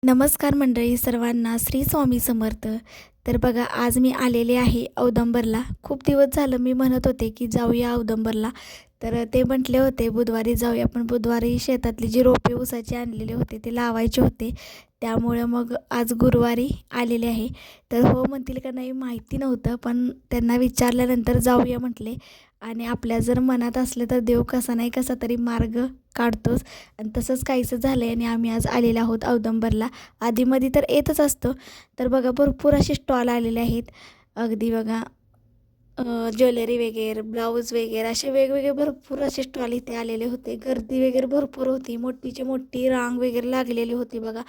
नमस्कार मंडळी सर्वांना, श्री स्वामी समर्थ. तर बघा, आज मी आलेले आहे औदुंबरला. खूप दिवस झालं मी म्हणत होते की जाऊया औदुंबरला. तर ते म्हटले होते बुधवारी जाऊया, पण बुधवारी शेतातली जी रोपे ऊसाची आणलेले होते ते लावायचे होते. त्यामुळं मग आज गुरुवारी आलेले आहे. तर हो म्हणतील का नाही माहिती नव्हतं, पण त्यांना विचारल्यानंतर जाऊया म्हटले. आणि आपल्या जर मनात असलं तर देव कसा नाही कसा तरी मार्ग काढतोच. आणि तसंच काहीसं झालं आहे आणि आम्ही आज आलेलो आहोत औदुंबरला. आधीमध्ये तर येतच असतो. तर बघा, भरपूर असे स्टॉल आलेले आहेत. अगदी बघा, ज्वेलरी वगैरे, ब्लाऊज वगैरे असे वेगवेगळे भरपूर असे स्टॉल इथे आलेले होते. गर्दी वगैरे भरपूर होती. मोठीची मोठी रांग वगैरे लागलेली होती बघा.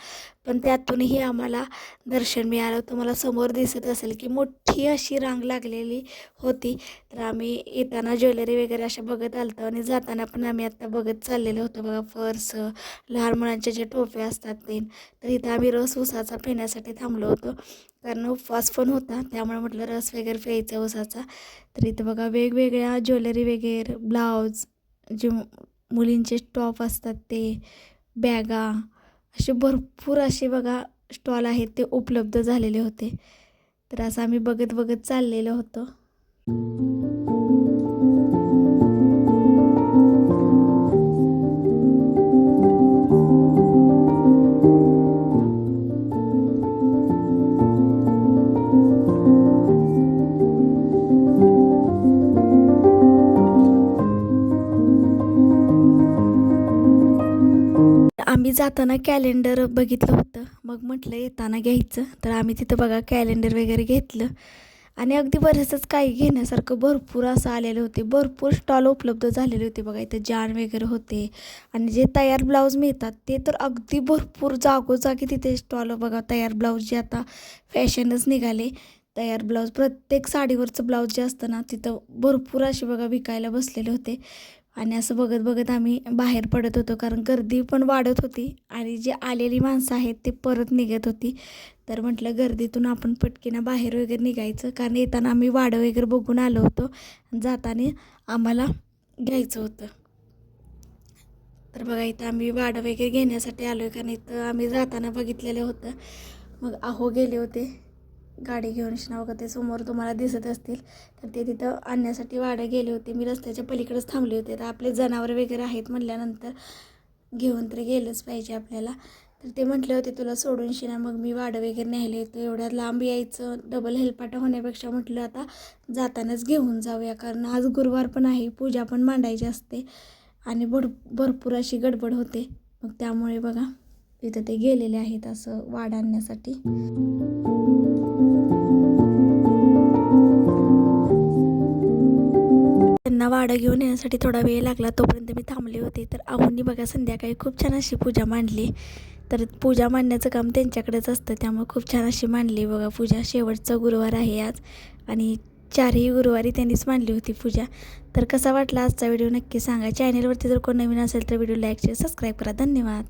पण त्यातूनही आम्हाला दर्शन मिळालं. तुम्हाला समोर दिसत असेल की मोठी अशी रांग लागलेली होती. तर आम्ही येताना ज्वेलरी वगैरे अशा बघत आलतो आणि जाताना पण आम्ही आत्ता बघत चाललेलो होतो बघा. पर्स, लहान मुलांचे जे टोपे असतात ते. तर इथं आम्ही रस ऊसाचा पिण्यासाठी थांबलो होतो, कारण उपवास पण होता. त्यामुळे म्हटलं रस वगैरे प्यायचा ऊसाचा. तर इथं बघा वेगवेगळ्या ज्वेलरी वगैरे, ब्लाऊज, जे मुलींचे टॉप असतात ते, बॅगा, असे भरपूर असे बघा स्टॉल आहेत ते उपलब्ध झालेले होते. तर असं आम्ही बघत बघत चाललेलो होतो. आम्ही जाताना कॅलेंडर बघितलं होतं, मग म्हटलं येताना घ्यायचं. तर आम्ही तिथं बघा कॅलेंडर वगैरे घेतलं आणि अगदी बरंचसंच काही घेण्यासारखं भरपूर असं आलेले होते. भरपूर स्टॉल उपलब्ध झालेले होते बघा. इथं जान वगैरे होते आणि जे तयार ब्लाऊज मिळतात ते तर अगदी भरपूर जागोजागी तिथे स्टॉल बघा. तयार ब्लाऊज जे आता फॅशनच निघाले, तयार ब्लाऊज प्रत्येक साडीवरचं ब्लाऊज जे असतं ना, तिथं भरपूर असे बघा विकायला बसलेले होते. आणि असं बघत बघत आम्ही बाहेर पडत होतो, कारण गर्दी पण वाढत होती आणि जी आलेली माणसं आहेत ते परत निघत होती. तर म्हटलं गर्दीतून आपण पटकीनं बाहेर वगैरे निघायचं, कारण येताना आम्ही वाडं वगैरे बघून आलो होतो, जाताना आम्हाला घ्यायचं होतं. तर बघा, इथं आम्ही वाडं वगैरे घेण्यासाठी आलो आहे, कारण इथं आम्ही जाताना बघितलेलं होतं. मग अहो गेले होते गाडी घेऊन. का ते समोर तुम्हाला दिसत असतील, तर ते तिथं आणण्यासाठी वाडं गेले होते. मी रस्त्याच्या पलीकडेच थांबले होते. तर आपले जनावर वगैरे आहेत म्हटल्यानंतर घेऊन तरी गेलंच पाहिजे आपल्याला. तर ते म्हटले होते तुला सोडून शिना, मग मी वाडं वगैरे न्यायला येतो. एवढ्या लांब यायचं, डबल हेलपाटा होण्यापेक्षा म्हटलं आता जातानाच घेऊन जाऊया, कारण आज गुरुवार पण आहे, पूजा पण मांडायची असते आणि भरपूर अशी गडबड होते. मग त्यामुळे बघा तिथं ते गेलेले आहेत असं वाडं आणण्यासाठी. त्यांना वाडं घेऊन येण्यासाठी थोडा वेळ लागला, तोपर्यंत मी थांबले होते. तर आहोंनी बघा संध्याकाळी खूप छान अशी पूजा मांडली. तर पूजा मांडण्याचं काम त्यांच्याकडेच असतं, त्यामुळे खूप छान अशी मांडली बघा पूजा. शेवटचा गुरुवार आहे आज आणि चारही गुरुवारी त्यांनीच मांडली होती पूजा. तर कसा वाटला आजचा व्हिडिओ नक्की सांगा. चॅनलवरती जर कोण नवीन असेल तर व्हिडिओ लाईक, शेअर, सबस्क्राईब करा. धन्यवाद.